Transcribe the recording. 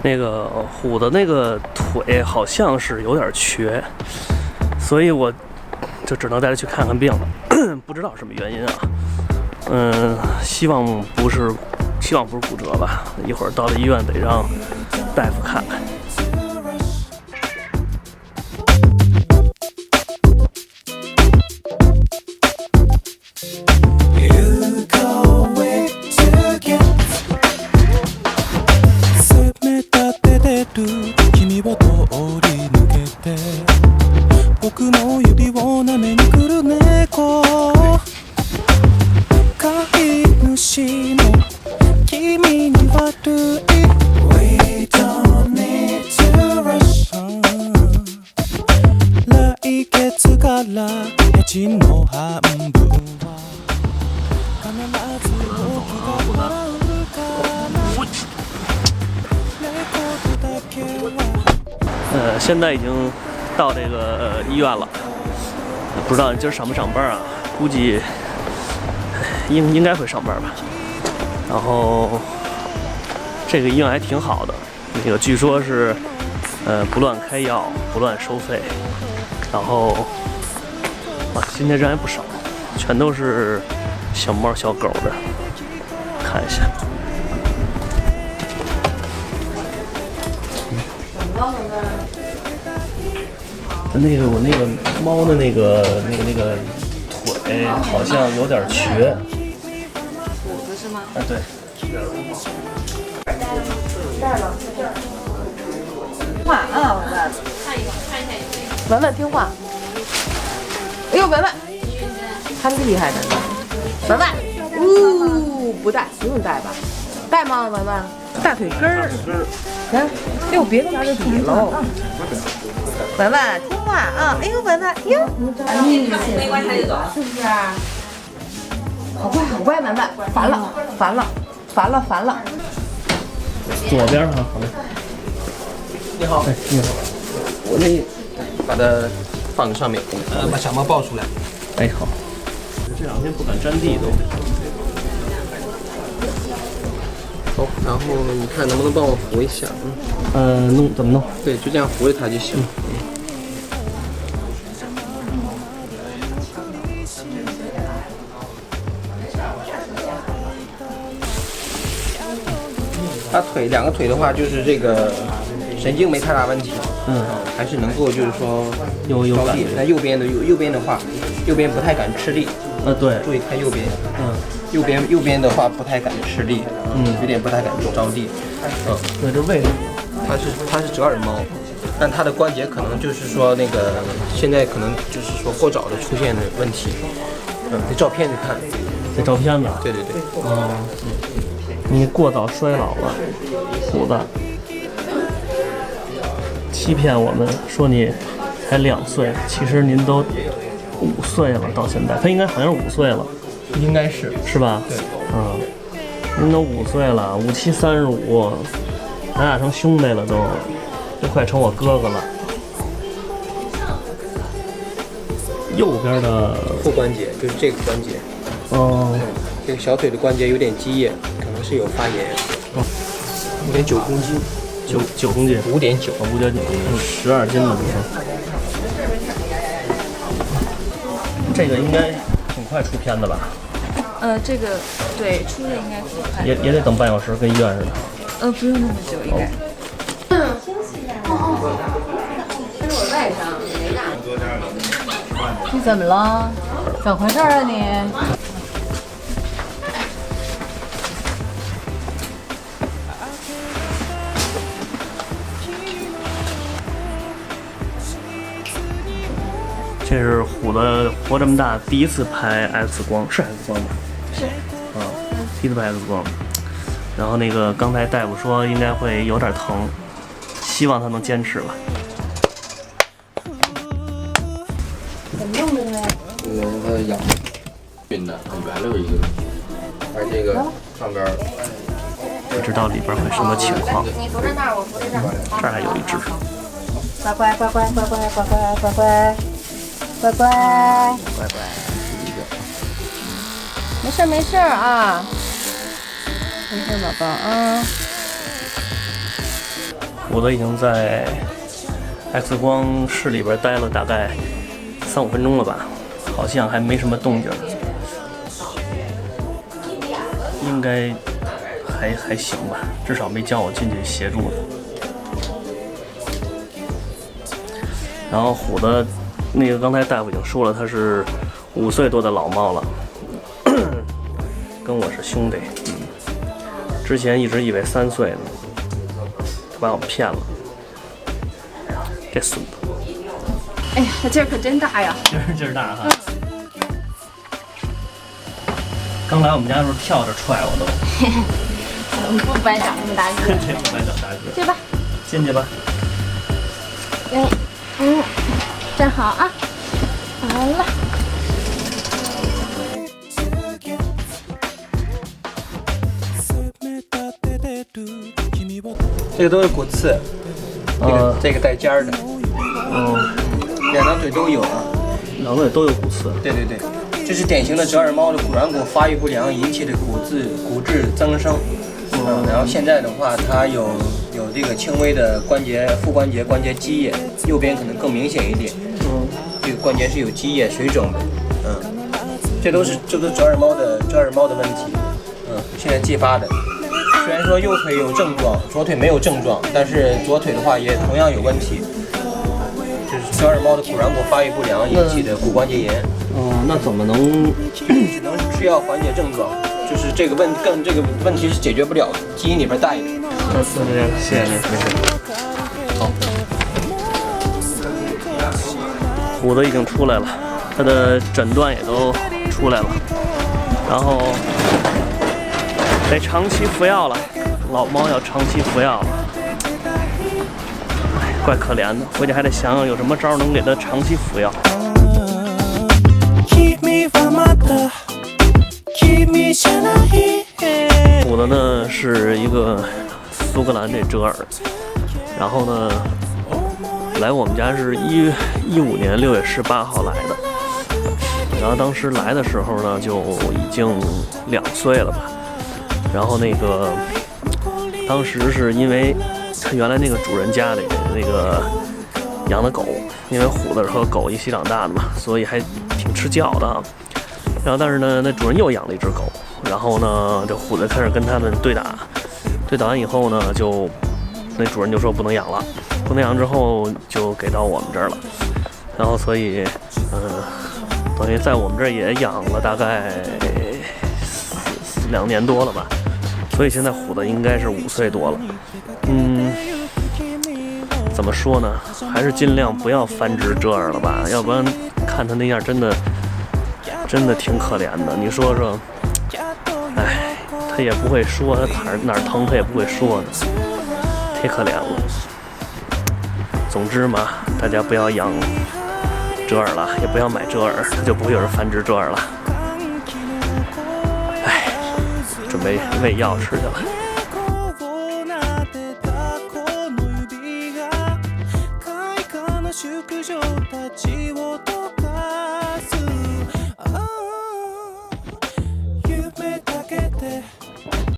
那个虎的那个腿好像是有点瘸，所以我就只能带他去看看病了。不知道什么原因啊。希望不是骨折吧？一会儿到了医院得让大夫看看。现在已经到这个医院了，不知道你今儿上不上班啊？估计应该会上班吧。然后这个医院还挺好的，那个据说是不乱开药，不乱收费。然后哇，今天人还不少，全都是小猫小狗的，看一下。我那个猫的那个腿好像有点瘸。虎子是吗？啊，对。话啊，文文听话。哎呦，文文，他厉害着呢。文文，不带，不用带吧？带吗，文文？大腿根儿。看，哎呦，别弄劈喽。文文听话啊！哎呦，文文，哟，没关系就走，是不是？好乖，好乖，文文，烦了。左边哈，好嘞。你好，哎，你好。我把它放在上面，把小猫抱出来。哎，好。这两天不敢沾地都。好，然后你看能不能帮我扶一下？弄怎么弄？对，就这样扶着它就行。它两个腿的话，就是这个神经没太大问题，还是能够就是说有着地。那右边的话，右边不太敢吃力。对，注意看右边。右边的话不太敢吃力，有点不太敢着地。对，这为什么？它是折耳猫，但它的关节可能就是说那个现在可能就是说过早的出现的问题。这照片你看，这照片子。对。你过早衰老了，虎子，欺骗我们说你才2岁，其实您都5岁了，到现在他应该好像是5岁了，应该是吧？对，您都5岁了，5、7、35，咱俩成兄弟了都快成我哥哥了。右边的后关节就是这个关节，这个小腿的关节有点积液，可能是有发炎。5.9公斤，9公斤，5.9，12斤了，这个应该挺快出片的吧？这个对出的应该挺快。也得等半小时，跟医院似的。不用那么久，应该。这是我外甥，谁的？你怎么了？怎么回事啊你？这是虎子活这么大第一次拍 X 光，是 X 光吗？是。第一次拍 X 光。然后那个刚才大夫说应该会有点疼，希望他能坚持吧。怎么用的呢？它养晕的，很圆溜一个，而这个上边不知道里边会什么情况。你扶着那儿，我扶着这儿。这儿还有一只。乖乖。乖乖，乖乖，没事没事啊，没事宝宝啊。虎子已经在 X 光室里边待了大概3-5分钟了吧，好像还没什么动静，应该还行吧，至少没叫我进去协助的。然后虎子那个刚才大夫已经说了，他是5岁多的老猫了，跟我是兄弟。之前一直以为3岁呢，他把我骗了，这孙子。哎呀，他劲儿可真大呀！劲儿大哈。刚来我们家的时候跳着踹我都。不白长那么大个。这不白长大个。去吧。进去吧。站好啊。好了。这个都是骨刺，这个带尖儿的，2条腿都有啊2腿都有骨刺。对对对，这是典型的折耳猫的骨软骨发育不良引起的骨质增生。然后现在的话，它有这个轻微的副关节积液，右边可能更明显一点。这个关节是有积液水肿的。这都是折耳猫的问题。现在继发的。虽然说右腿有症状，左腿没有症状，但是左腿的话也同样有问题，就是折耳猫的骨软骨发育不良引起的骨关节炎。那怎么能？只能吃药缓解症状，就是这个问题是解决不了的，基因里边带的。谢谢您，没事。好，虎子已经出来了，他的诊断也都出来了，然后得长期服药了，老猫要长期服药了，哎，怪可怜的，回去还得想想有什么招能给它长期服药。虎子呢是一个苏格兰这折耳，然后呢来我们家是15年6月18号来的，然后当时来的时候呢就已经2岁了吧。然后那个当时是因为他原来那个主人家里那个养的狗，因为虎子是和狗一起长大的嘛，所以还挺吃教的啊。然后但是呢，那主人又养了一只狗，然后呢，这虎子开始跟他们对打，对打完以后呢，那主人就说不能养了，不能养之后就给到我们这儿了。然后所以等于在我们这儿也养了大概2年多了吧。所以现在虎子应该是5岁多了。怎么说呢？还是尽量不要繁殖折耳了吧，要不然看他那样真的挺可怜的。你说说，哎，他也不会说，他哪儿疼他也不会说呢，忒可怜了。总之嘛，大家不要养折耳了，也不要买折耳，就不会有人繁殖折耳了。哎，准备喂药吃去了。